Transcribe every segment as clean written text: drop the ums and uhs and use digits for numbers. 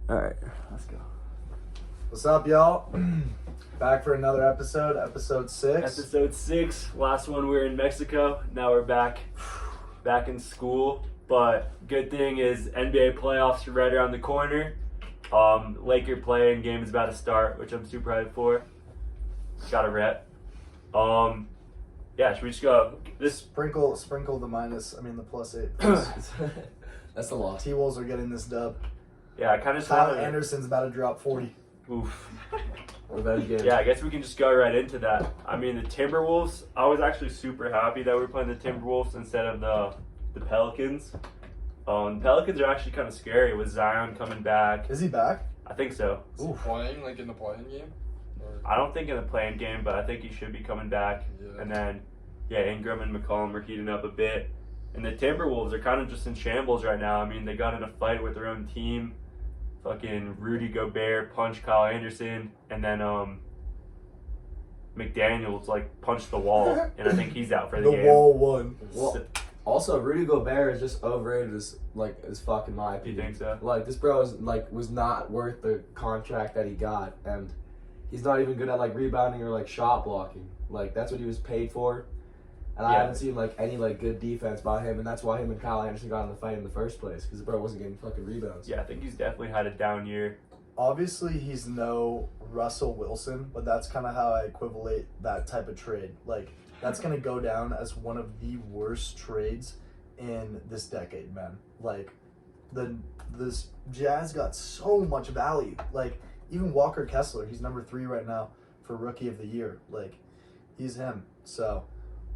All right, let's go. What's up, y'all? Back for another episode 6. Episode 6. Last one we were in Mexico. Now we're back in school. But good thing is NBA playoffs are right around the corner. Laker play-in game is about to start, which I'm super hyped for. Got a rep. Yeah, should we just go? Sprinkle the +8. That's a lot. T-Wolves are getting this dub. Yeah, I kind of just Tyler want to. Anderson's about to drop 40. Oof. Revenge game. Yeah, I guess we can just go right into that. I mean, the Timberwolves. I was actually super happy that we were playing the Timberwolves instead of the Pelicans. The Pelicans are actually kind of scary with Zion coming back. Is he back? I think so. Is he playing like in the playing game? Or... I don't think in the playing game, but I think he should be coming back. Yeah. And then, yeah, Ingram and McCollum are heating up a bit. And the Timberwolves are kind of just in shambles right now. I mean, they got in a fight with their own team. Fucking Rudy Gobert punched Kyle Anderson, and then McDaniels punched the wall, and I think he's out for the game. The wall won. Well, also, Rudy Gobert is just overrated as fucking my Do you opinion. think so? This bro is was not worth the contract that he got, and he's not even good at rebounding or shot blocking. That's what he was paid for. And I Yeah. haven't seen any good defense by him, and that's why him and Kyle Anderson got in the fight in the first place, because the bro wasn't getting fucking rebounds. Yeah, I think he's definitely had a down year. Obviously, he's no Russell Wilson, but that's kind of how I equivalent that type of trade. That's going to go down as one of the worst trades in this decade, man. This Jazz got so much value. Even Walker Kessler, he's number 3 right now for Rookie of the Year. He's him. So...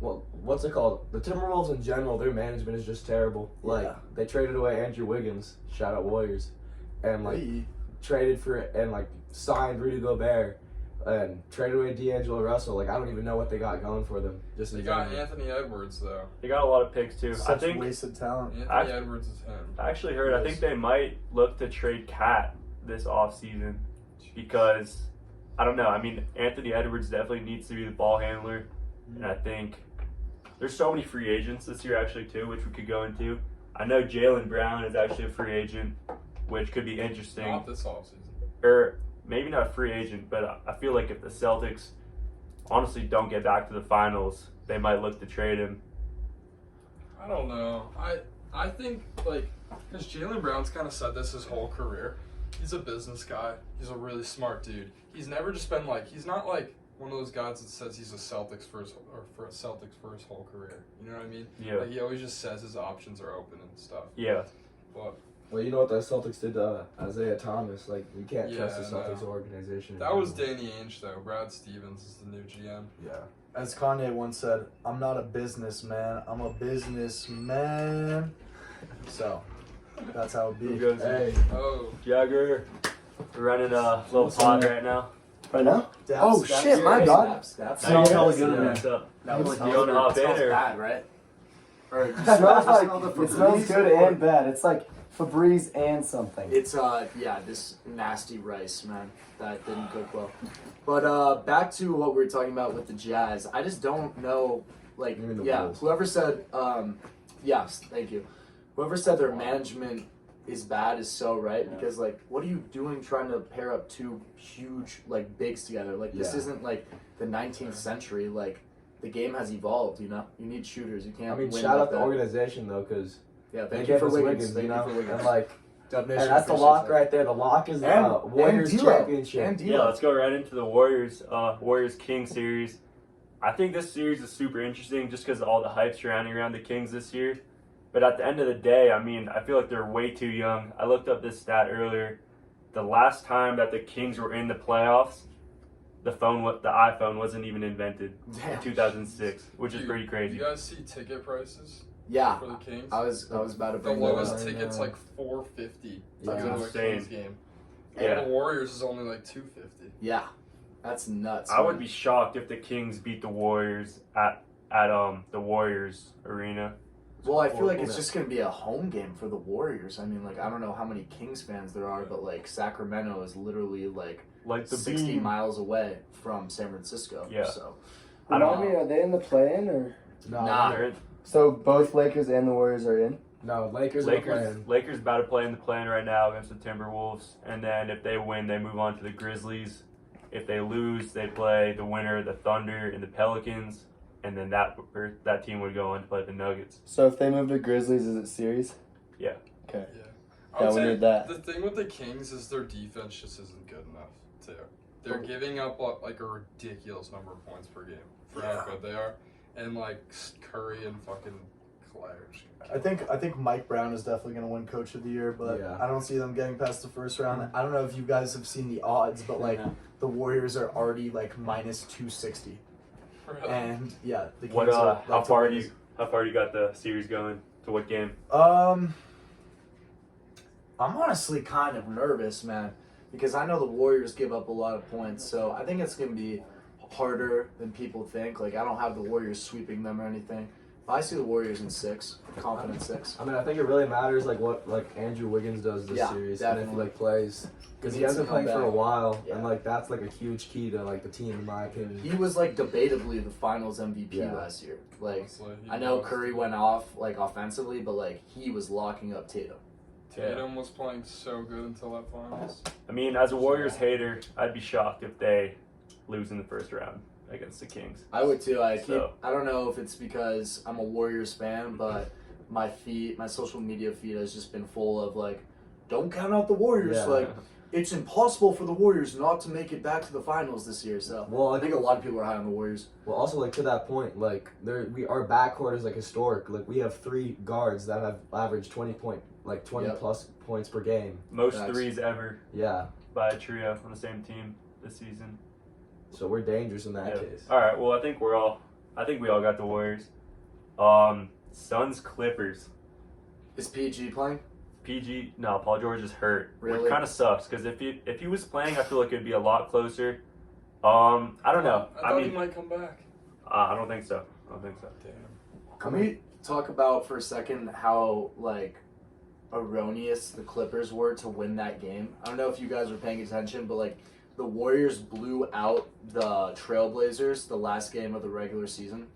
Well, what's it called? The Timberwolves in general, their management is just terrible. Yeah. They traded away Andrew Wiggins, shout out Warriors, and Hey. traded for and signed Rudy Gobert, and traded away D'Angelo Russell. I don't even know what they got going for them. Just They in got general. Anthony Edwards though. They got a lot of picks too. Such I think wasted talent. Anthony Edwards is him. I actually heard. I think they might look to trade Cat this offseason because I don't know. I mean, Anthony Edwards definitely needs to be the ball handler, and I think. There's so many free agents this year, actually, too, which we could go into. I know Jaylen Brown is actually a free agent, which could be interesting. Not this offseason. Or maybe not a free agent, but I feel like if the Celtics honestly don't get back to the finals, they might look to trade him. I don't know. I think because Jaylen Brown's kind of said this his whole career. He's a business guy. He's a really smart dude. He's never just been he's not one of those guys that says he's a Celtics for his whole career. You know what I mean? Yeah. He always just says his options are open and stuff. Yeah. But Well, you know what the Celtics did to Isaiah Thomas? We can't trust the Yeah, Celtics no. organization. that was Danny Ainge though. Brad Stevens is the new GM. Yeah. As Kanye once said, I'm not a businessman, I'm a businessman. So, that's how it Who be. goes? Hey. Oh, Jagger. We're running a little pod right now. Right now? Daps, Oh daps, shit, my daps. bad. Snaps. Smells Yeah, really good in yeah, there. what's up? That was You wanna hop in or? bad, right? Or It smells like it smells good and bad. It's like Febreze and something. It's this nasty rice, man. That didn't cook well. But back to what we were talking about with the Jazz. I just don't know You mean the Bulls. whoever said yes, thank you. Whoever said their management is bad is so right because what are you doing trying to pair up two huge bigs together? This Yeah. isn't the 19th century. The game has evolved, you know? You need shooters. You can't win shout like out the that. organization though, because Yeah, they thank you gave for us Wiggins. Wiggins, Thank you you know, for Wiggins. and Definition and that's the appreciates lock that. right there. The lock is And Warriors D'Lo. championship. And Yeah, D'Lo. let's go right into the Warriors King series. I think this series is super interesting just because of all the hype surrounding around the Kings this year. But at the end of the day, I mean, I feel like they're way too young. I looked up this stat earlier. The last time that the Kings were in the playoffs, the iPhone wasn't even invented in Damn. 2006, which is Dude, pretty crazy. You guys see ticket prices Yeah, for the Kings? I was about to The bring that lowest up. ticket's $450 Yeah. to go to a Insane. Kings game. Yeah. And the Warriors is only $250. Yeah, that's nuts. I would man. be shocked if the Kings beat the Warriors at the Warriors arena. Well, I feel like it's Yeah. just gonna be a home game for the Warriors. I mean, I don't know how many Kings fans there are, but Sacramento is literally Like the 60 beam. miles away from San Francisco. Yeah. So I don't Remind me, are they in the play-in or? Nah. They're- So both Lakers and the Warriors are in? No, Lakers are playing. Lakers about to play in the play-in right now against the Timberwolves, and then if they win, they move on to the Grizzlies. If they lose, they play the winner, the Thunder and the Pelicans, and then that team would go on to play the Nuggets. So if they move to Grizzlies, is it series? Yeah. Okay. Yeah. Yeah, I would we say need that. the thing with the Kings is their defense just isn't good enough, too. They're giving up like a ridiculous number of points per game for how good they are. And like Curry and fucking Clay are just gonna I think Mike Brown is definitely going to win Coach of the Year, but Yeah. I don't see them getting past the first round. I don't know if you guys have seen the odds, but like Yeah. the Warriors are already like minus 260, Really? and yeah, the Kings What? are, How like, far to do you got the series going? To what game? I'm honestly kind of nervous, man, because I know the Warriors give up a lot of points, so I think it's going to be harder than people think. Like, I don't have the Warriors sweeping them or anything. But I see the Warriors in 6, confident 6. I mean, I think it really matters like what like Andrew Wiggins does this Yeah, series, and if he definitely. like plays, because he Needs hasn't to come played for a back. while, Yeah. and like that's like a huge key to like the team in my opinion. He was, like, debatably the Finals MVP Yeah. last year. Like, Honestly, he I know was. Curry went off, like, offensively, but, like, he was locking up Tatum. Tatum was playing so good until that finals. I mean, as a Warriors hater, I'd be shocked if they lose in the first round against the Kings. I would too. I So- don't know if it's because I'm a Warriors fan, but my social media feed has just been full of like, don't count out the Warriors. Yeah. Like, it's impossible for the Warriors not to make it back to the finals this year. So Well, I think a lot of people are high on the Warriors. Well, also like to that point, like our backcourt is like historic. Like we have 3 guards that have averaged 20 Yep. plus points per game. Most Facts. threes ever Yeah, by a trio on the same team this season. so we're dangerous in that Yeah. case. All right. Well, I think we all got the Warriors. Suns Clippers. Is PG playing? PG. No, Paul George is hurt. Really? Which kind of sucks because if he was playing, I feel like it'd be a lot closer. I don't know. I thought he might come back. I don't think so. Damn. Can we talk about for a second how like erroneous the Clippers were to win that game? I don't know if you guys were paying attention, but like the Warriors blew out the Trailblazers the last game of the regular season,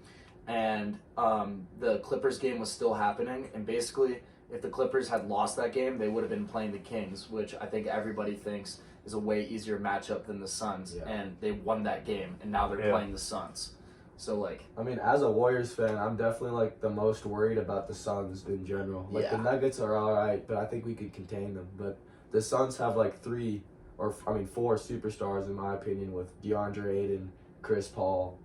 and the Clippers game was still happening. And basically, if the Clippers had lost that game, they would have been playing the Kings, which I think everybody thinks is a way easier matchup than the Suns. Yeah. And they won that game, and now they're Yeah. playing the Suns. So like. I mean, as a Warriors fan, I'm definitely like the most worried about the Suns in general. Like the Yeah. Nuggets are all right, but I think we could contain them. But the Suns have like 4 superstars in my opinion, with DeAndre Ayton, Chris Paul.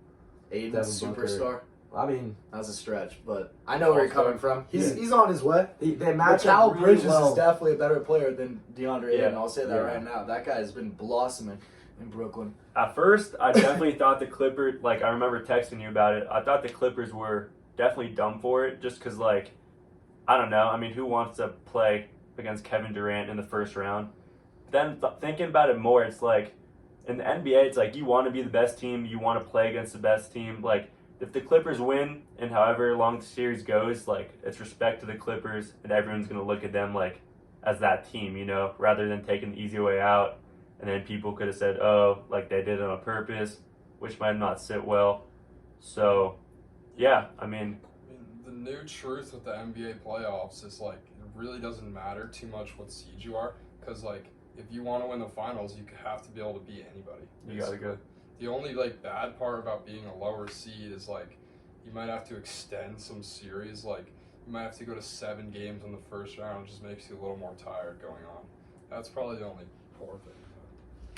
Aiden, Devin Booker. superstar. I mean, That was a stretch, but I know where you're coming from. Yeah. He's on his way. they match Mikal up really Bridges well. is definitely a better player than DeAndre Yeah. Ayton. I'll say that Yeah. right now. That guy has been blossoming in Brooklyn. At first, I definitely thought the Clippers, like, I remember texting you about it. I thought the Clippers were definitely dumb for it just because, like, I don't know. I mean, who wants to play against Kevin Durant in the first round? Then thinking about it more, it's like, in the NBA, it's like you want to be the best team. You want to play against the best team. Like, if the Clippers win and however long the series goes, like, it's respect to the Clippers and everyone's going to look at them, like, as that team, you know, rather than taking the easy way out. And then people could have said, oh, like they did it on purpose, which might not sit well. So, yeah, I mean, I mean, the new truth with the NBA playoffs is like it really doesn't matter too much what seed you are, because like if you want to win the finals, you have to be able to beat anybody. you got to go. The only like bad part about being a lower seed is like you might have to extend some series. Like you might have to go to 7 games in the first round. It just makes you a little more tired going on. That's probably the only poor thing.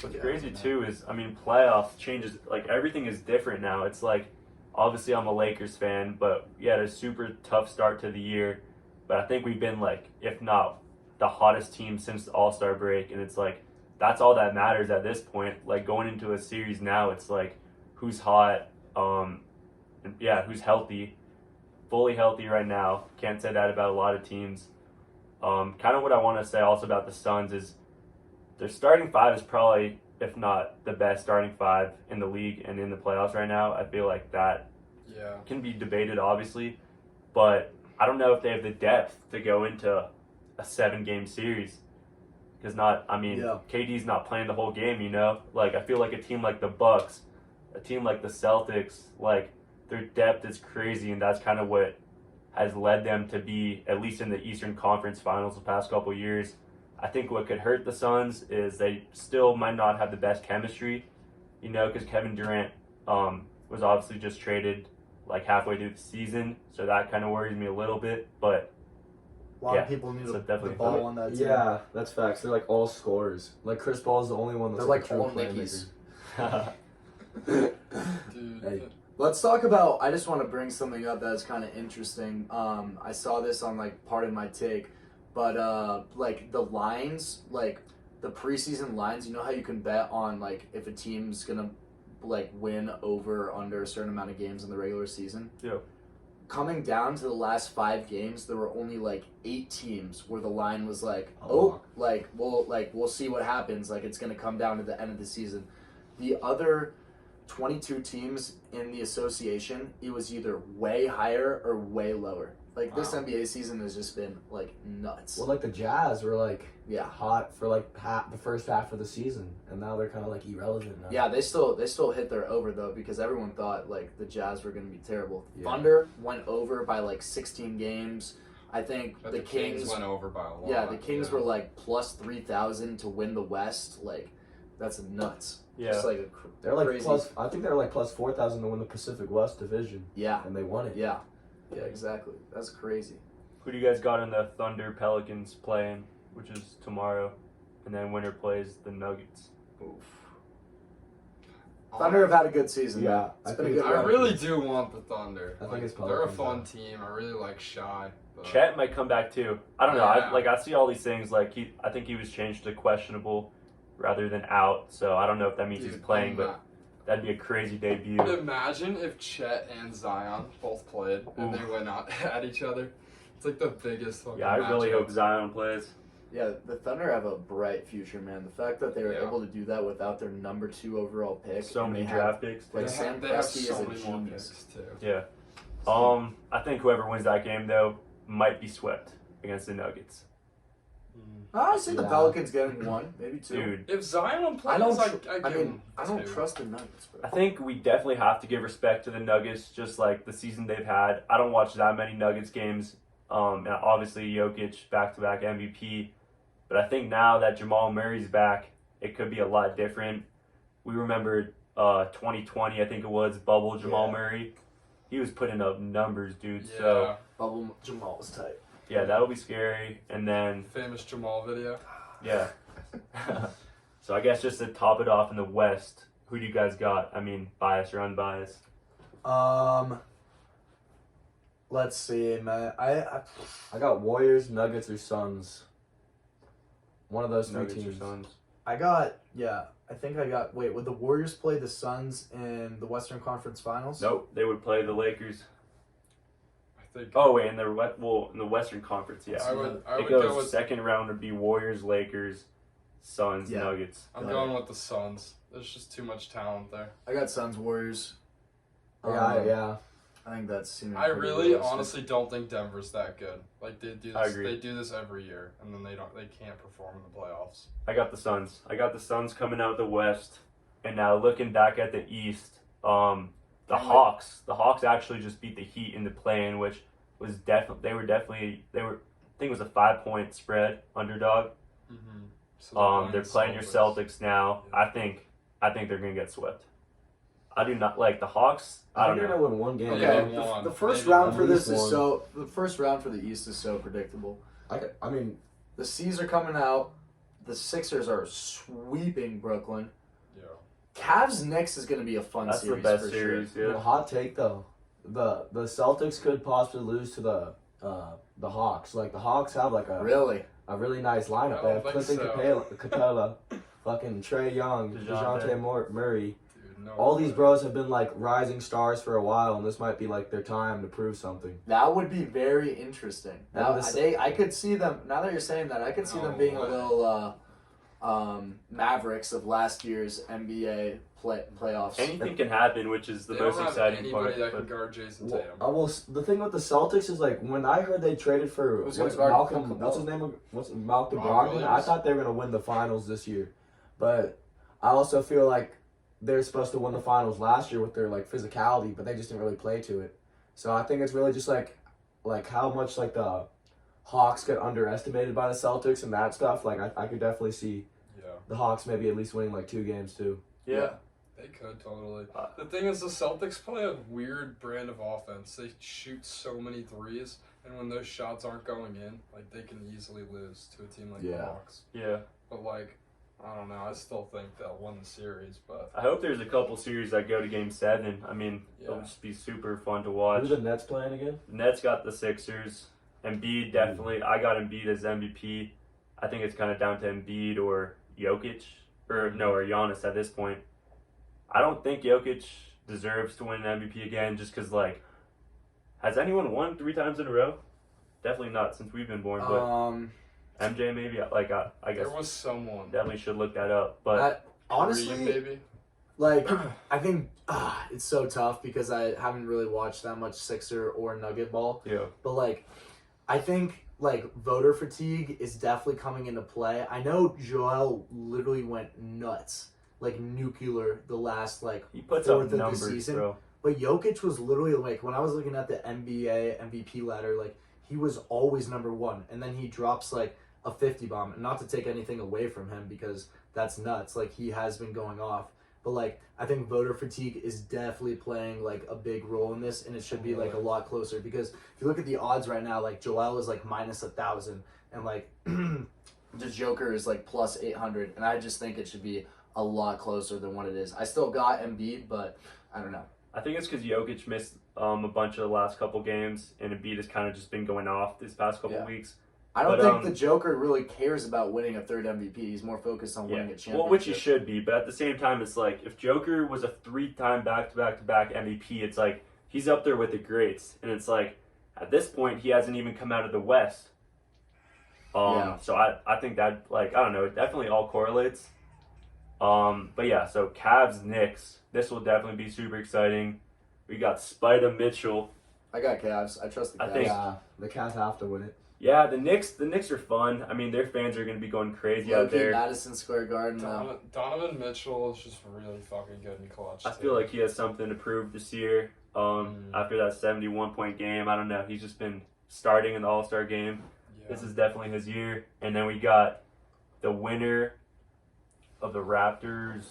What's Yeah, crazy man. too is, I mean, playoffs changes, like everything is different now. It's like, obviously I'm a Lakers fan, but we had a super tough start to the year. But I think we've been like, if not the hottest team since the All-Star break. And it's like, that's all that matters at this point. Like going into a series now, it's like, who's hot, and yeah, who's healthy, fully healthy right now. Can't say that about a lot of teams. Kind of what I want to say also about the Suns is, their starting 5 is probably, if not the best starting 5 in the league and in the playoffs right now. I feel like that Yeah. can be debated, obviously, but I don't know if they have the depth to go into a 7-game series. Because Yeah. KD's not playing the whole game, you know? Like, I feel like a team like the Bucks, a team like the Celtics, like, their depth is crazy, and that's kind of what has led them to be at least in the Eastern Conference Finals the past couple years. I think what could hurt the Suns is they still might not have the best chemistry, because Kevin Durant was obviously just traded like halfway through the season, so that kind of worries me a little bit. But A lot Yeah, of people need so the definitely ball on that team. Yeah, that's facts. They're like all scorers. Like Chris Paul's the only one that's They're like like a true all playmaker. Nickies. Dude, Hey. Let's talk about. I just want to bring something up that's kind of interesting. I saw this on like part of my take, but like the lines, like the preseason lines. You know how you can bet on like if a team's gonna like win over or under a certain amount of games in the regular season. Yeah. Coming down to the last 5 games, there were only like 8 teams where the line was like, Oh. we'll see what happens. Like it's gonna come down to the end of the season. The other 22 teams in the association, it was either way higher or way lower. Like this Wow. NBA season has just been like nuts. Well, like the Jazz were like Yeah. hot for like the first half of the season, and now they're kind of like irrelevant now. Yeah, they still hit their over though because everyone thought like the Jazz were going to be terrible. Yeah. Thunder went over by like 16 games. I think But the Kings went over by a lot. yeah, the Kings were like plus 3,000 to win the West. Like that's nuts. Yeah. Just like They're like crazy. plus. I think they're like plus 4,000 to win the Pacific West Division, yeah, and they won it. yeah, yeah, exactly. That's crazy. Who do you guys got in the Thunder Pelicans playing, which is tomorrow, and then winner plays the Nuggets? Oof. Thunder have had a good season. Yeah, man. I It's been a think good it's- I run. really do want the Thunder. I think it's they're a Pelicans, fun though. team. I really like Shy. But Chet might come back too. I don't know. Yeah. I see all these things. Like I think he was changed to questionable rather than out. So I don't know if that means he's Dude, playing, but that'd be a crazy debut. imagine if Chet and Zion both played and they went out at each other. It's like the biggest fucking Yeah, I really matchup. hope Zion plays. Yeah, the Thunder have a bright future, man. The fact that they were Yeah. able to do that without their number 2 overall pick. So and many they have- draft picks. like, They Sam have, they have Presti is so a many more genius. picks too. Yeah. I think whoever wins that game though might be swept against the Nuggets. I see the Yeah. Pelicans getting 1, maybe 2. Dude, If Zion plays, I don't. I I give mean, him I don't 2. trust the Nuggets, bro. I think we definitely have to give respect to the Nuggets, just like the season they've had. I don't watch that many Nuggets games. And obviously Jokic back-to-back MVP, but I think now that Jamal Murray's back, it could be a lot different. We remember 2020, I think it was, bubble Jamal Yeah. Murray. He was putting up numbers, dude. Yeah. So Bubble Jamal was tight. yeah, that'll be scary. And then Famous Jamal video. yeah. So I guess just to top it off in the West, who do you guys got? I mean, biased or unbiased? Let's see, man. I got Warriors, Nuggets, or Suns. One of those 3 Nuggets or teams. Suns? I got I think I got. Wait, would the Warriors play the Suns in the Western Conference Finals? Nope, they would play the Lakers. I think. Oh wait, in the in the Western Conference, yeah. I would It go goes with. second round would be Warriors, Lakers, Suns, Yeah. Nuggets. I'm going with the Suns. There's just too much talent there. I got Suns Warriors. Yeah. I think that's. seeming I pretty really, realistic. honestly, don't think Denver's that good. Like they do I this. agree. They do this every year, and then they can't perform in the playoffs. I got the Suns. I got the Suns coming out the West, and now looking back at the East, the Hawks. The Hawks actually just beat the Heat in the play-in, which was definitely they were. I think it was a 5-point spread underdog. Mm-hmm. So They're playing your Celtics now. I think they're gonna get swept. I do not like the Hawks. I I don't think they're know. gonna win one game. Okay. Okay, They won. the first They round won. for this At is least so. The first round for the East is so predictable. I mean, The C's are coming out. The Sixers are sweeping Brooklyn. Yeah. Cavs Knicks is going to be a fun That's the series best for series. the Yeah. hot take though, the Celtics could possibly lose to the Hawks. Like the Hawks have like sure. Really? a really nice lineup. I They have don't Clinton think so. Capella, fucking Trey Young, DeJounte. DeJounte Murray. Dude, no All way. these bros have been like rising stars for a while, and this might be like their time to prove something. That would be very interesting. And Now, this- I could see them. Now that you're saying that, I could see them No being a way. little Mavericks of last year's NBA playoffs. Anything can happen, which is the They most don't have exciting anybody part. that can But guard Jason Well, Tatum. the thing with the Celtics is like when I heard they traded for Who's gonna what's guard Malcolm, Capella? what's his name? What's Malcolm Ron Brogdon? I Williams? thought they were gonna win the finals this year, but I also feel like they're supposed to win the finals last year with their like physicality, but they just didn't really play to it. So I think it's really just like like how much like the Hawks get underestimated by the Celtics and that stuff. Like I could definitely see Yeah. the Hawks maybe at least winning like 2 games too. Yeah. They could totally. The thing is, the Celtics play a weird brand of offense. They shoot so many threes, and when those shots aren't going in, like they can easily lose to a team like the Yeah. Hawks. Yeah. But like, I don't know. I still think they'll win the series, but I hope there's a couple series that go to Game 7. I mean, it'll Yeah. just be super fun to watch. Who are the Nets playing again? Nets got the Sixers. Embiid definitely. I got Embiid as MVP. I think it's kind of down to Embiid or Jokic, or Giannis at this point. I don't think Jokic deserves to win an MVP again, just because like, has anyone won 3 times in a row? Definitely not since we've been born. But MJ maybe. Like I guess there was someone. definitely should look that up. But honestly, Kareem, maybe. like I think it's so tough because I haven't really watched that much Sixer or Nugget ball. yeah, But like, I think like voter fatigue is definitely coming into play. I know Joel literally went nuts, like nuclear, the last like he puts fourth up of the numbers, season. bro. But Jokic was literally like when I was looking at the NBA MVP ladder, like he was always number 1, and then he drops like a 50 bomb. And not to take anything away from him because that's nuts. Like he has been going off. But like I think voter fatigue is definitely playing like a big role in this, and it should be like a lot closer because if you look at the odds right now, like Joel is like minus 1,000, and like the Joker is like plus 800, and I just think it should be a lot closer than what it is. I still got Embiid, but I don't know. I think it's because Jokic missed a bunch of the last couple games, and Embiid has kind of just been going off this past couple Yeah. weeks. I don't But, think the Joker really cares about winning a 3rd MVP. He's more focused on winning a championship. Well, which he should be, but at the same time, it's like if Joker was a 3-time back-to-back-to-back MVP, it's like he's up there with the greats, and it's like at this point he hasn't even come out of the West. Yeah. So I think that like I don't know, it definitely all correlates. But yeah, so Cavs Knicks, this will definitely be super exciting. We got Spida Mitchell. I got Cavs. I trust the I Cavs. think- Yeah, the Cavs have to win it. Yeah, the Knicks are fun. I mean, their fans are going to be going crazy out Low-key there. Madison Square Garden. Donovan Mitchell is just really fucking good in clutch. I too. feel like he has something to prove this year. After that 71-point game, I don't know. He's just been starting in the All-Star game. Yeah. This is definitely his year. And then we got the winner of the Raptors.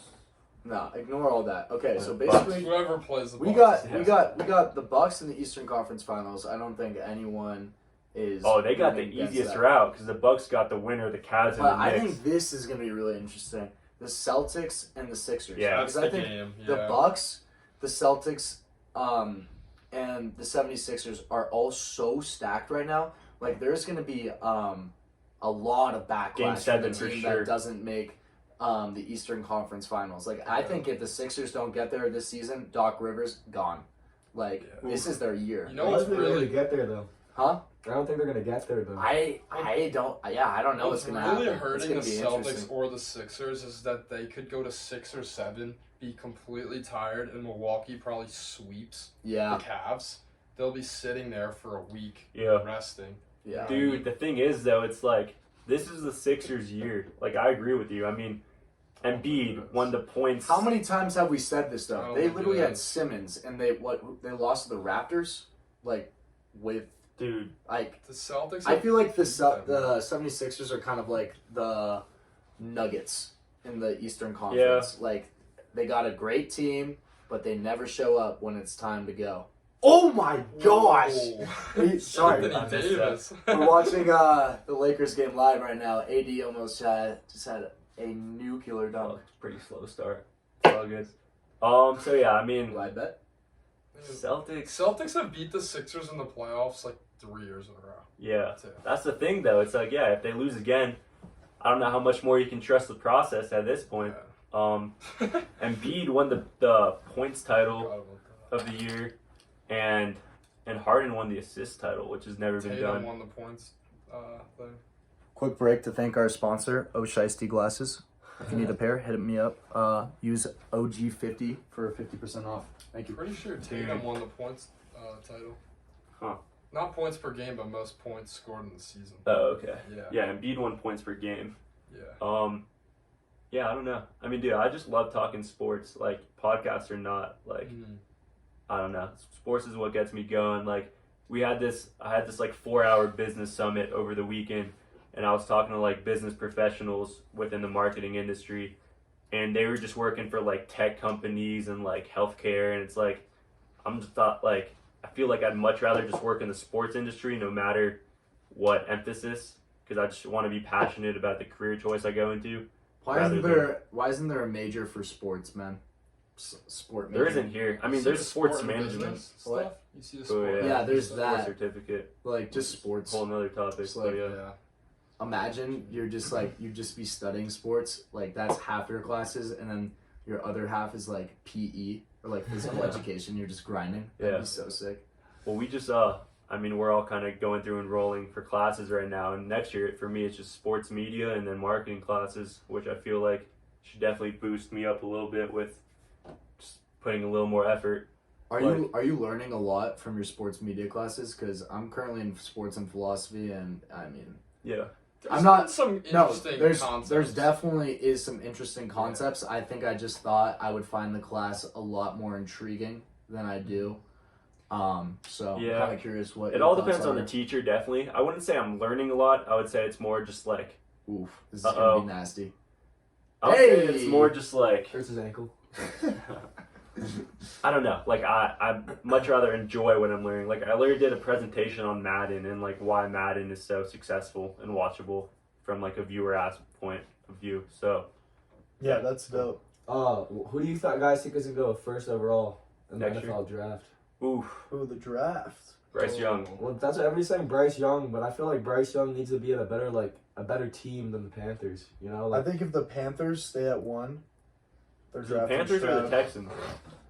No, ignore all that. Okay, so Bucks. basically Whoever plays the we Bucks. got the Bucks in the Eastern Conference Finals. I don't think anyone is. Oh, they got the winning against easiest that. route because the Bucks got the winner, the Cavs, and But the I Knicks. think this is going to be really interesting. The Celtics and the Sixers. Yeah. That's because the I think game. Yeah. the Bucks, the Celtics, and the 76ers are all so stacked right now. Like there's going to be a lot of backlash Game for 7 the for team sure. that doesn't make the Eastern Conference Finals. Like I think if the Sixers don't get there this season, Doc Rivers gone. Like Yeah. this is their year. You I know don't what's think they're really gonna get there though. Huh? I don't think they're gonna get there though. I don't know what's What's gonna really happen. It's hurting gonna the be Celtics interesting. or the Sixers is that they could go to 6 or 7, be completely tired, and Milwaukee probably sweeps Yeah, the Cavs. They'll be sitting there for a week Yeah. resting. yeah. Dude, the thing is, though, it's like, this is the Sixers' year. Like, I agree with you. I mean, Embiid won the points. How many times have we said this I though? don't They think literally it had is. Simmons, and they lost to the Raptors, like with Dude, like. The Celtics. I feel like the Yeah. 76ers are kind of like the Nuggets in the Eastern Conference. Like they got a great team, but they never show up when it's time to go. Oh my gosh! Sorry, Anthony I missed Davis. we're watching the Lakers game live right now. AD almost just had a nuclear well, dunk. pretty slow start. It's all good. So yeah, I mean, I bet. Celtics. Celtics have beat the Sixers in the playoffs like 3 years in a row. Yeah, Too. that's the thing, though. It's like, yeah, if they lose again, I don't know how much more you can trust the process at this point. Embiid won the points title Forgot about of the year, and Harden won the assist title, which has never that. been Tatum done. won the points thing. Quick break to thank our sponsor, O'Shiesty Glasses. If you need a pair, hit me up. Use OG50 for 50% off. Thank you. Pretty sure Tatum won the points title. Huh. Not points per game, but most points scored in the season. Oh, okay. Yeah. Yeah, Embiid won points per game. Yeah. Yeah, I don't know. I mean, dude, I just love talking sports. Like, podcasts or not, like, I don't know. Sports is what gets me going. Like, I had this like 4-hour business summit over the weekend, and I was talking to like business professionals within the marketing industry, and they were just working for like tech companies and like healthcare, and it's like I'm just thought like I feel like I'd much rather just work in the sports industry no matter what emphasis, because I just want to be passionate about the career choice I go into. Why isn't there a major for sports, man? Sport major. There isn't here. I mean, See there's the sports sport and management. business What? stuff? You see the Oh, sport. Yeah, there's Sports that. certificate. Like just sports. Whole nother topic. It's But like, yeah. Yeah. Imagine you're just like you just be studying sports, like that's half your classes, and then your other half is like PE or like physical education. You're just grinding. That'd Yeah. be so sick. Well, we just I mean, we're all kind of going through enrolling for classes right now, and next year for me it's just sports media and then marketing classes, which I feel like should definitely boost me up a little bit with just putting a little more effort. Are you learning a lot from your sports media classes? Because I'm currently in sports and philosophy, and I mean, Yeah. There's I'm not- been some no, interesting there's concepts. definitely is some interesting concepts. I think I just thought I would find the class a lot more intriguing than I do. So Yeah. I'm kind of curious what It your all thoughts depends on are. the teacher, definitely. I wouldn't say I'm learning a lot. I would say it's more just like Oof, this is gonna Uh-oh. be nasty. I would say it's Hey! more just like Hurts his ankle. I don't know. Like I much rather enjoy what I'm learning. Like I literally did a presentation on Madden and like why Madden is so successful and watchable from like a viewer ass point of view. So Yeah, that's dope. Who do you guys think is gonna go first overall in the Next year? NFL draft? oof, Ooh, the draft. Bryce Young. Well, that's what everybody's saying, Bryce Young, but I feel like Bryce Young needs to be in a better team than the Panthers. You know, I like think if the Panthers stay at 1, they're The drafting Panthers Stroud. or the Texans?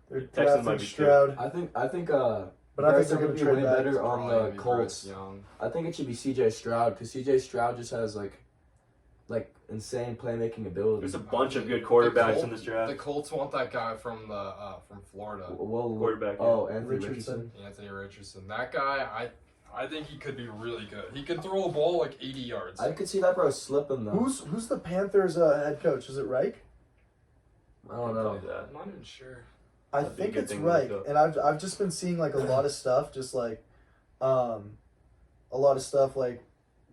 They're Texans drafting might be Stroud. I think But I think Bryce they're Young going would to be way trade back. better on Probably the be Colts. Bryce Young. I think it should be C.J. Stroud because C.J. Stroud just has like insane playmaking ability. There's a bunch of good quarterbacks in this The draft. Colts want that guy from Florida, Well, Quarterback, Oh, Anthony Richardson. Richardson. Anthony Richardson. That guy, I think he could be really good. He could throw a ball like 80 yards. I could see that bro slipping though. Who's the Panthers head coach? Is it Reich? I don't know. Like that. I'm not even sure. I That'd be a think good it's thing to look Reich, up. and I've just been seeing like a lot of stuff, just like, a lot of stuff like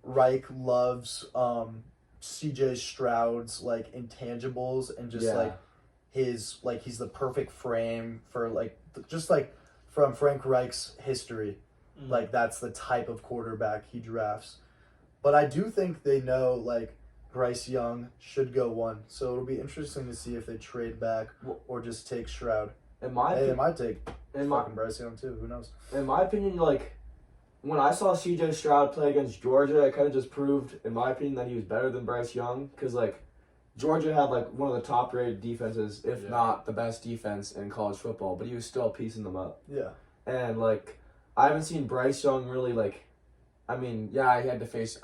Reich loves C.J. Stroud's like intangibles and just Yeah. like his like he's the perfect frame for like just like from Frank Reich's history, like that's the type of quarterback he drafts. But I do think they know like Bryce Young should go 1, so it'll be interesting to see if they trade back or just take Stroud. In my Hey, they opinion, might take in my fucking Bryce Young too. Who knows? in my opinion, like when I saw C.J. Stroud play against Georgia, it kind of just proved, in my opinion, that he was better than Bryce Young because like Georgia had like one of the top-rated defenses, if Yeah. not the best defense in college football, but he was still piecing them up. Yeah. And like I haven't seen Bryce Young really like. I mean, yeah, he had to face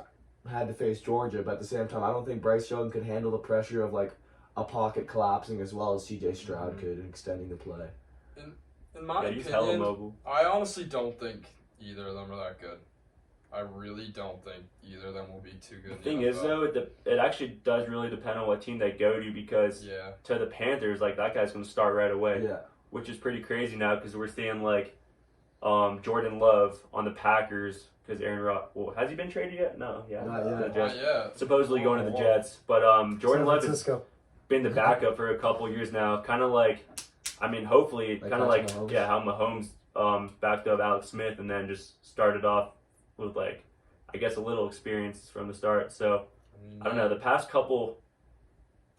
Georgia, but at the same time, I don't think Bryce Young could handle the pressure of like a pocket collapsing as well as C.J. Stroud could in extending the play. In my Yeah, he's hella opinion, mobile. I honestly don't think either of them are that good. I really don't think either of them will be too good. The thing is, though, it actually does really depend on what team they go to because yeah, to the Panthers, like that guy's going to start right away, Yeah. which is pretty crazy now because we're seeing like Jordan Love on the Packers because Aaron Rodgers. Well, has he been traded yet? No, yeah, Not to yet. the Jets. yeah. Supposedly going to the Oh, Jets, but Jordan San Love has Francisco. been the backup for a couple years now. Kind of like, I mean, hopefully, Like kind of like Mahomes? how Mahomes backed up Alex Smith and then just started off with like, I guess a little experience from the start. So I don't know. The past couple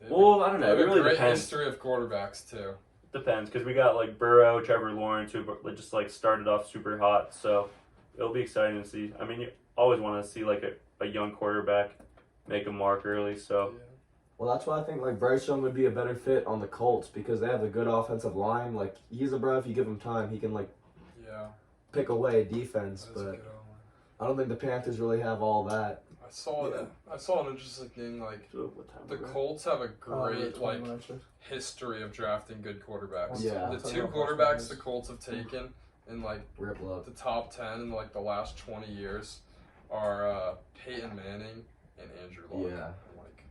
Well, I don't know. They have It a really great depends. history of quarterbacks too. Depends because we got like Burrow, Trevor Lawrence, who just like started off super hot. So it'll be exciting to see. I mean, you always want to see like a young quarterback make a mark early. So Well, that's why I think like Bryce Young would be a better fit on the Colts because they have a good offensive line. Like he's a bro. If you give him time, he can like Yeah, pick away a defense. that's a But good one. I don't think the Panthers really have all that. I saw an interesting thing. Like so what time? the is it? Colts have a great like 21 actually. history of drafting good quarterbacks. Yeah. The Talking two about quarterbacks first the Colts have taken in like Rip Love. the top 10 in like the last 20 years are Peyton Manning and Andrew Luck. Yeah. Like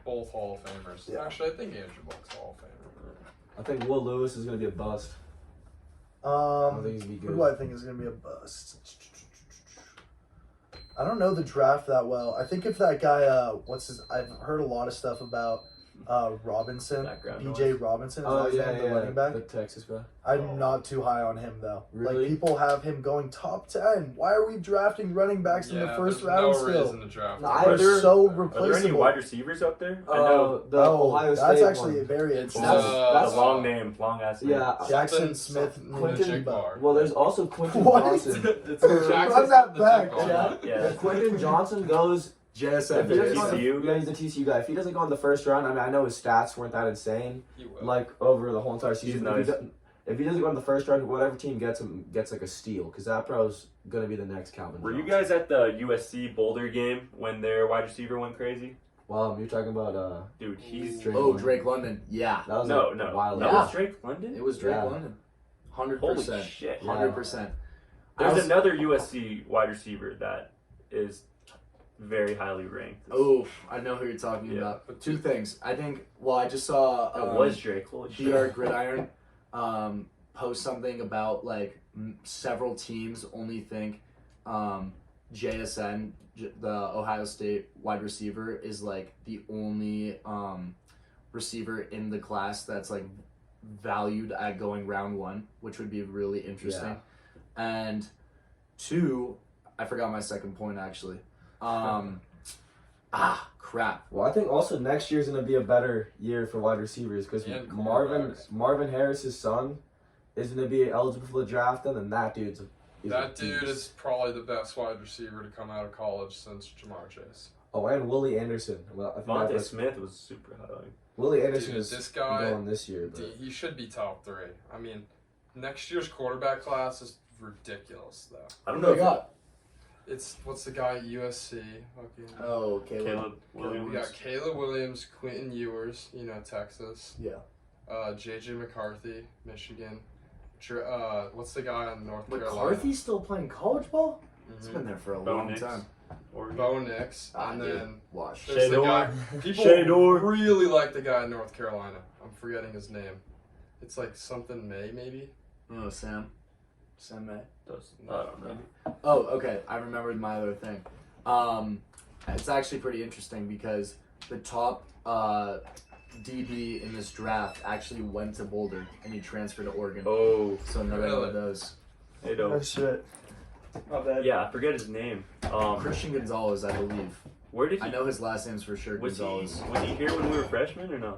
both Hall of Famers. Yeah. Actually, I think Andrew Luck's a Hall of Famer. I think Will Lewis is gonna be a bust. I don't think he's gonna be Who good. do I think is going to be a bust? I don't know the draft that well. I think if that guy, I've heard a lot of stuff about Robinson, Background BJ noise. Robinson. Is Oh that his yeah, name, the yeah, running back? the Texas guy. I'm not too high on him though. Really? Like people have him going top 10. Why are we drafting running backs in the first there's round no still? reason to draft No, him. I- They're there- so Are there any replaceable. wide receivers up there? I know The Oh, Ohio that's State actually one. very It's, interesting. That's- the long name, long ass name. Yeah, Jackson Something- Smith, something Quentin- Najigbar. Well, there's also Quentin What? Johnson. Run that back, Jack. Yeah. If Quentin Johnson goes. JSN. If he doesn't go on the- TCU? yeah, he's a TCU guy. If he doesn't go in the first round, I mean, I know his stats weren't that insane, He will. like over the whole entire season. He's but nice. if he doesn't go in the first round, whatever team gets him gets like a steal, because that pro's gonna be the next Calvin. Were you Johnson. guys at the USC Boulder game when their wide receiver went crazy? Well, you're talking about Dude, he's Drake Oh, London. Drake London. Yeah. That was no, a no, while that ago. was Drake London. It was Drake Yeah. London. Holy 100%. shit! Yeah. 100%. I There's was- another USC wide receiver that is very highly ranked. Oh, I know who you're talking Yeah. about. But two things. I think, well, I just saw It was Drake. Holy shit! BR Gridiron post something about like several teams only think JSN, the Ohio State wide receiver, is like the only receiver in the class that's like valued at going round one, which would be really interesting. And two, I forgot my second point actually. Crap. Well, I think also next year's gonna be a better year for wide receivers because And Marvin quarterbacks. Harris's son is gonna be eligible for the draft, and then that dude's. That dude is probably the best wide receiver to come out of college since Jamar Chase. Oh, and Willie Anderson. Well, I think Devontae that's- Smith was super high. Willie Anderson Dude, is this guy, going this year, but he should be top 3. I mean, next year's quarterback class is ridiculous, though. I don't Who know. they got? It's what's the guy at USC? Fucking, Oh, Caleb. Caleb we Williams. got Caleb Williams, Quentin Ewers, Texas. Yeah. JJ McCarthy, Michigan. What's the guy on North Carolina? McCarthy's still playing college ball? It's Mhm. been there for a Bo long Nix. time. Oregon. Bo Nix, and dude. then Wash. there's the Shador. guy. People Shador. really like the guy in North Carolina. I'm forgetting his name. It's like something May, maybe. Oh, Sam. Sam May. I don't know. Oh, okay. I remembered my other thing. It's actually pretty interesting because the top DB in this draft actually went to Boulder and he transferred to Oregon. Oh, So another one Really? of those. hey, no. shit. Not bad. Yeah, I forget his name. Christian Gonzalez, I believe. Where did I he? know his last name's for sure Was Gonzalez. he here when we were freshmen or no?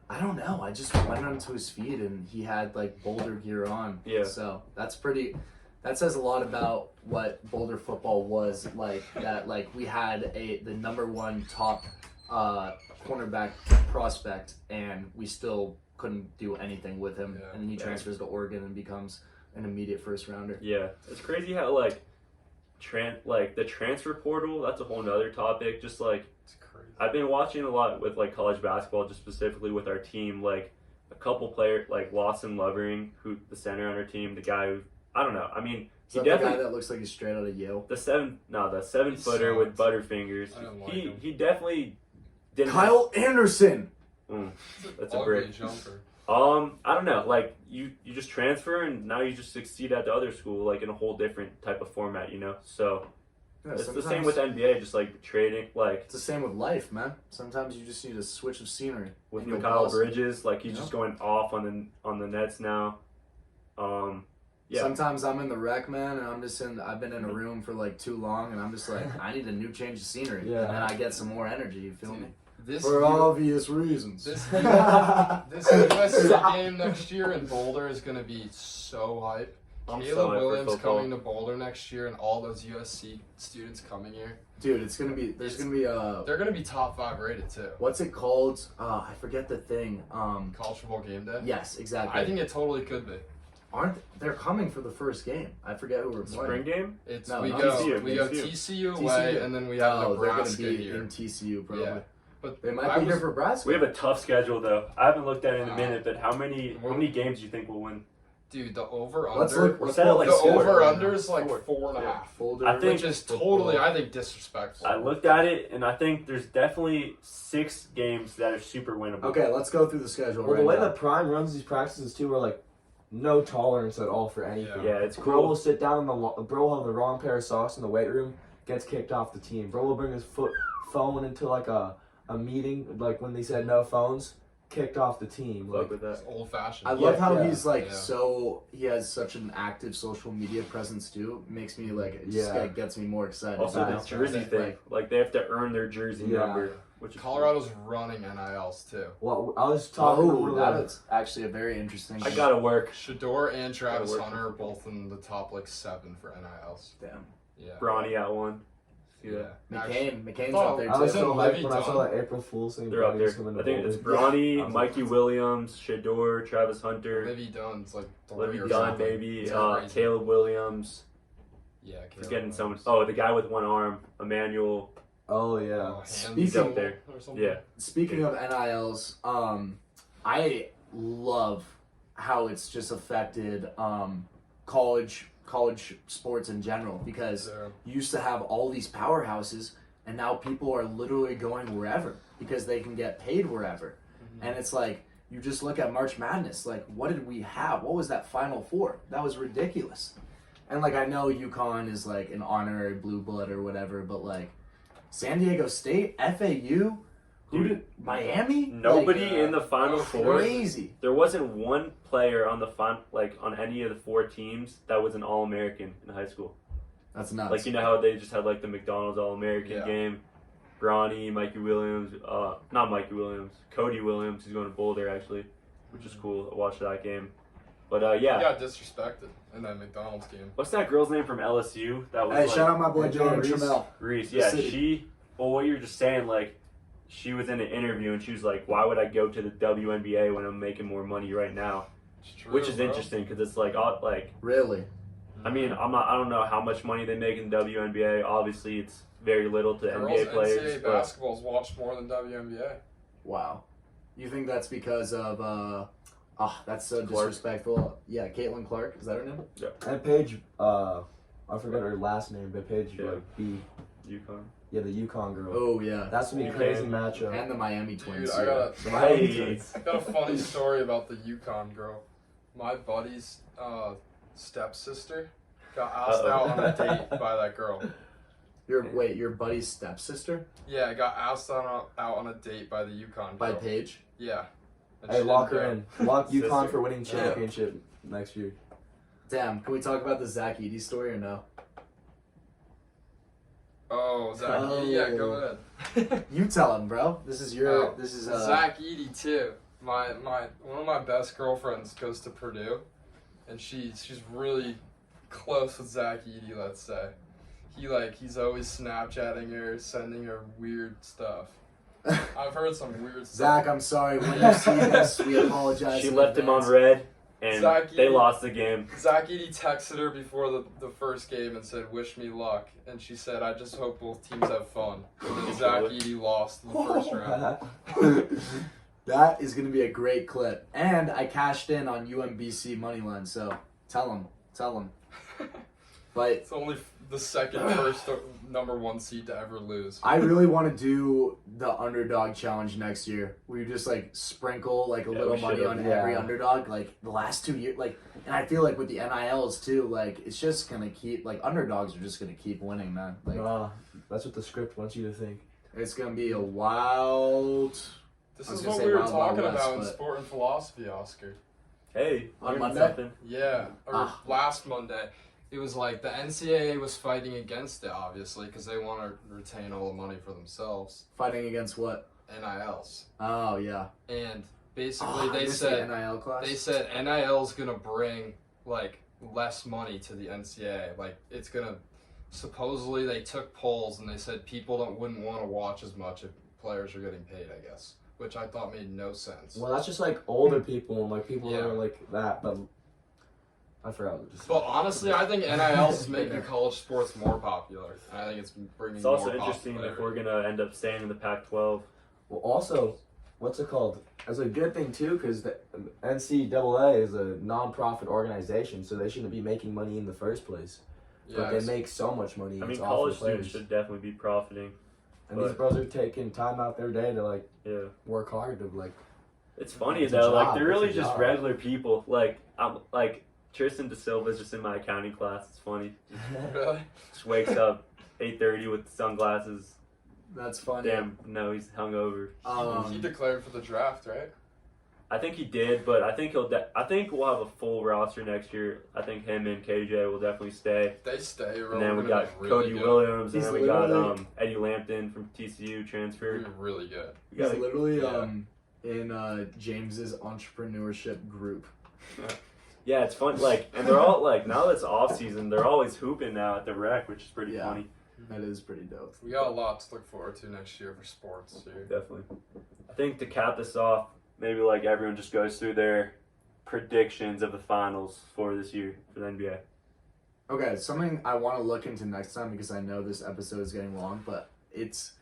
I don't know. I just went onto his feed and he had like Boulder gear on. Yeah. So that's pretty. That says a lot about what Boulder football was like. That like we had the number one top cornerback prospect and we still couldn't do anything with him. Yeah. And then he transfers to Oregon and becomes an immediate first rounder. Yeah, it's crazy how like the transfer portal. That's a whole nother topic. Just like It's crazy. I've been watching a lot with like college basketball, just specifically with our team. Like a couple players, like Lawson Lovering, who the center on our team, the guy who I don't know. I mean, Is he that the guy definitely that looks like he's straight out of Yale? the 7-footer with sucked. butterfingers. I didn't like He him. he definitely didn't. Kyle Anderson. That's a Ugly brick. jumper. I don't know. Like you just transfer and now you just succeed at the other school, like in a whole different type of format, you know. So Yeah, it's the sometimes- same with NBA, just like trading, like It's the same with life, man. Sometimes you just need a switch of scenery. with and you'll Mikal blossom. Bridges, like he's Yeah. just going off on the Nets now. Yeah. Sometimes I'm in the rec, man, and I've been in a room for like too long, and I'm just like, I need a new change of scenery, Yeah. and then I get some more energy. You feel me? This For year- obvious reasons. This this USC game next year in Boulder is going to be so hype. I'm so Caleb hyped for Williams football. coming to Boulder next year, and all those USC students coming here. Dude, it's gonna be. There's gonna be They're going to be top 5 rated too. what's it called? I forget the thing. College football game day. Yes, exactly. I think it totally could be. Aren't they're coming for the first game? I forget who we're playing. Spring game? It's No, we not go TCU, we go TCU. TCU away, TCU. and then we have Oh, they're gonna Nebraska be here. in TCU probably. Yeah. But They might I be here was- for Nebraska. We have a tough schedule though. I haven't looked at it in a Wow. minute, but how many games do you think we'll win? Dude, the over under. Let's look. We're Let's set at, pull like, up the score. over under is like Four. 4.5, Yeah, folder. I think- which is totally, I think, disrespectful. I looked at it and I think there's definitely 6 games that are super winnable. Okay, let's go through the schedule. well, the right way now. that Prime runs these practices too, where like no tolerance at all for anything. Yeah, it's Bro will cool. sit down in bro will have the wrong pair of socks in the weight room, gets kicked off the team. Bro will bring his phone into like a meeting, like when they said no phones, kicked off the team. Fuck Like with that. It's old fashioned. I love how yeah, he's like yeah. he has such an active social media presence too. Makes me like it just Yeah. like, gets me more excited. Also, you the know? jersey Like, thing. Like, they have to earn their jersey Yeah. number, which is Colorado's running NILs too. well, I was talking to one Oh, of the- that's actually a very interesting. I gotta work. Shador and Travis work Hunter are for both in the top like 7 for NILs. Damn. Yeah. Bronny at one. See Yeah. that? Actually, McCain's Oh, up there I was too. so Isn't hyped Livy when I saw done? that April Fool's thing. They're up Brady there. was coming to I think Boulder. it's Bronny, I was Mikey like, Williams, Shador, Travis Hunter, Livy Dunn's like 3 Livy or Dunn, something. maybe, It's crazy. Caleb Williams. Yeah, Forgetting so much. Oh, the guy with one arm, Emmanuel. Oh yeah. He's up there. Or something. Yeah. Speaking of NILs, I love how it's just affected college sports in general because So, you used to have all these powerhouses and now people are literally going wherever because they can get paid wherever. And it's like you just look at March Madness, like what did we have? What was that Final Four? That was ridiculous. And like I know UConn is like an honorary blue blood or whatever, but like San Diego State, FAU, Dude, Miami, nobody Like, in the Final like, Four. crazy. There wasn't one player on the on any of the 4 teams that was an All-American in high school. That's nuts. Like, you know how they just had like the McDonald's All-American Yeah. game. Bronny, Mikey Williams, not Mikey Williams, Cody Williams. He's going to Boulder actually, which is cool. I watched that game. But He yeah, got disrespected in that McDonald's game. what's that girl's name from LSU? That was Hey, like, shout out my boy Hey, Jalen Reese. Trammell. Reese. The Yeah, city. well, what you're just saying, like, she was in an interview and she was like, "Why would I go to the WNBA when I'm making more money right now?" It's true, Which is bro. interesting because it's like, Really? I mean, I don't know how much money they make in WNBA. Obviously, it's very little to Girls NBA players. NCAA But basketball's watched more than WNBA. Wow. You think that's because of that's so Clark. disrespectful. Yeah, Caitlin Clark, is that her name? And Paige, I forgot her last name, but Paige Yeah. like B. UConn. Yeah, the UConn girl. Oh yeah. That's gonna be a Okay. crazy matchup. And the Miami Twins. Dude, I got The a, Miami Hey. Twins. I got a funny story about the UConn girl. My buddy's stepsister got asked Uh-oh. out on a date by that girl. your buddy's stepsister Yeah, got asked out on a date by the UConn girl. by Paige. Yeah. And Hey, she lock didn't her go. in. Lock Sister. UConn for winning Yeah. championship next year. Damn, can we talk about the Zach Edey story or no? Oh, Zach Oh. Edey, yeah, go ahead. You tell him, bro. This is your Oh, this is Zach Edey too. My one of my best girlfriends goes to Purdue, and she's really close with Zach Edey. Let's say, he's always Snapchatting her, sending her weird stuff. I've heard some weird stuff. Zach, I'm sorry. When you see this, we apologize. She in left him on advance. red, and Zach they Edey. lost the game. Zach Edey texted her before the first game and said, "Wish me luck," and she said, "I just hope both teams have fun." And then Zach Edey lost in the first round. That is going to be a great clip. And I cashed in on UMBC Moneyline, so tell him. But It's only the second first number 1 seed to ever lose. I really want to do the underdog challenge next year. Where you just like sprinkle like a Yeah, little we money should on have, every yeah. underdog. Like the last 2 years, like, and I feel like with the NILs too, like it's just gonna keep like underdogs are just gonna keep winning, man. Like That's what the script wants you to think. it's gonna be a wild. This I was is gonna what say we were Wild Wild talking West, about in but- sport and philosophy, Oscar. Hey, On learned Monday? something. Yeah, or Ah. last Monday. It was like the NCAA was fighting against it, obviously, because they want to retain all the money for themselves. Fighting against what? NILs. Oh yeah. And basically Oh, I they missed the said NIL class. they said NIL's gonna bring like less money to the NCAA. Like it's gonna supposedly they took polls and they said people wouldn't want to watch as much if players are getting paid, I guess. Which I thought made no sense. Well, that's just like older people and like people Yeah. that are like that, but I forgot what to say. But honestly, I think NILs is making college sports more popular. And I think it's bringing It's also more interesting if popularity. we're gonna end up staying in the Pac-12. Well, also, what's it called? It's a good thing too, because the NCAA is a non-profit organization, so they shouldn't be making money in the first place. Yeah, But they it's- make so much money. I mean, it's college awful students players. should definitely be profiting. And these but- bros are taking time out their day to like Yeah. work hard to like It's funny It's a though, like job, they're really it's a just job. regular people. Like I'm like Tristan Da Silva's just in my accounting class. It's funny. Really? Just wakes up 8:30 with sunglasses. That's funny. Damn, no, he's hungover. He declared for the draft, right? I think he did, but I think I think we'll have a full roster next year. I think him and KJ will definitely stay. If they stay, And then we got Cody Williams, and then we got Eddie Lampton from TCU transferred. We're really good. We He's got literally yeah. in James's entrepreneurship group. yeah, it's fun. Like, and they're all like now that it's off season, they're always hooping now at the rec, which is pretty Yeah. funny. That is pretty dope. We got a lot to look forward to next year for sports, dude. Definitely. I think to cap this off, maybe like everyone just goes through their predictions of the finals for this year for the NBA. Okay, something I want to look into next time because I know this episode is getting long, but it's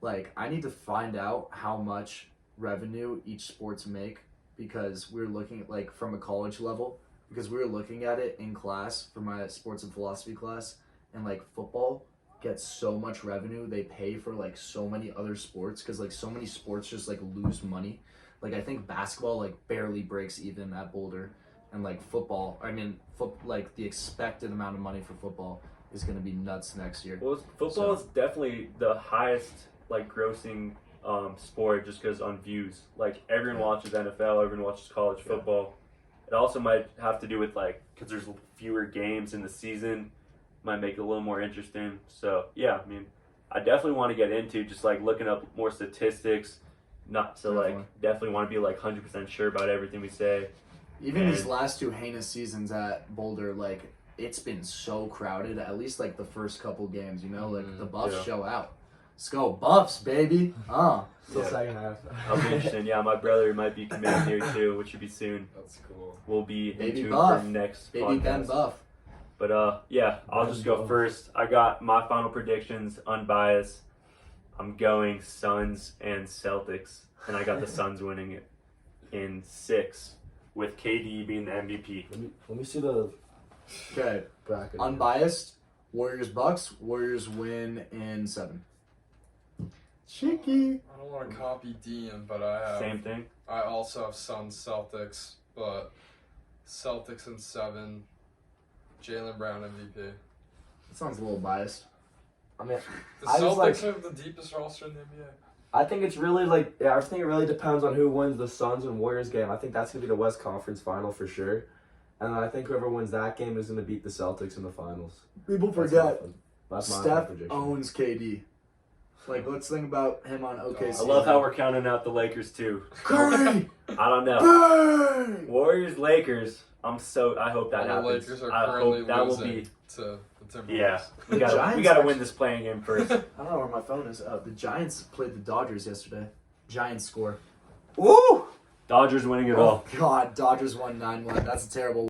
like I need to find out how much revenue each sports make because we're looking at like from a college level because we were looking at it in class for my sports and philosophy class and like football gets so much revenue they pay for like so many other sports because like so many sports just like lose money. Like I think basketball like barely breaks even at Boulder. And like football, like the expected amount of money for football is going to be nuts next year. Well, football is definitely the highest like grossing sport just because on views. Like everyone watches NFL, everyone watches college football. It also might have to do with like because there's fewer games in the season, might make it a little more interesting. So yeah, I mean, I definitely want to get into just like looking up more statistics. Not so definitely want to be like 100% sure about everything we say. Even these last two heinous seasons at Boulder, like it's been so crowded. At least like the first couple games, you know, like the Buffs show out. Let's go Buffs, baby! Still second half. I'll be interested. Yeah, my brother might be committed here too, which should be soon. That's cool. We'll be Baby into Buff. for next Baby podcast. Ben Buff. But yeah, I'll just go first. I got my final predictions, unbiased. I'm going Suns and Celtics, and I got the Suns winning it in 6, with KD being the MVP. Let me see the Okay, bracket. unbiased. Warriors Bucks. Warriors win in 7. Cheeky. I don't want to copy Dean, but Same thing. I also have Suns Celtics, but Celtics in 7. Jaylen Brown MVP. That sounds a little biased. I mean, The I was Celtics like- have the deepest roster in the NBA. I think it's really like I think it really depends on who wins the Suns and Warriors game. I think that's gonna be the West Conference final for sure, and I think whoever wins that game is gonna beat the Celtics in the finals. People That's forget That's my Steph prediction. owns KD. Like, let's think about him on OKC. I love how we're counting out the Lakers too. Curry. I don't know. Bang! Warriors, Lakers. I hope that And the happens. Lakers are I currently hope that will losing be. to the Timberwolves. Yeah, we The gotta Giants win actually- this playing game first. I don't know where my phone is. The Giants played the Dodgers yesterday. Giants score. Woo! Dodgers winning it all. Oh God, Dodgers won 9-1. That's a terrible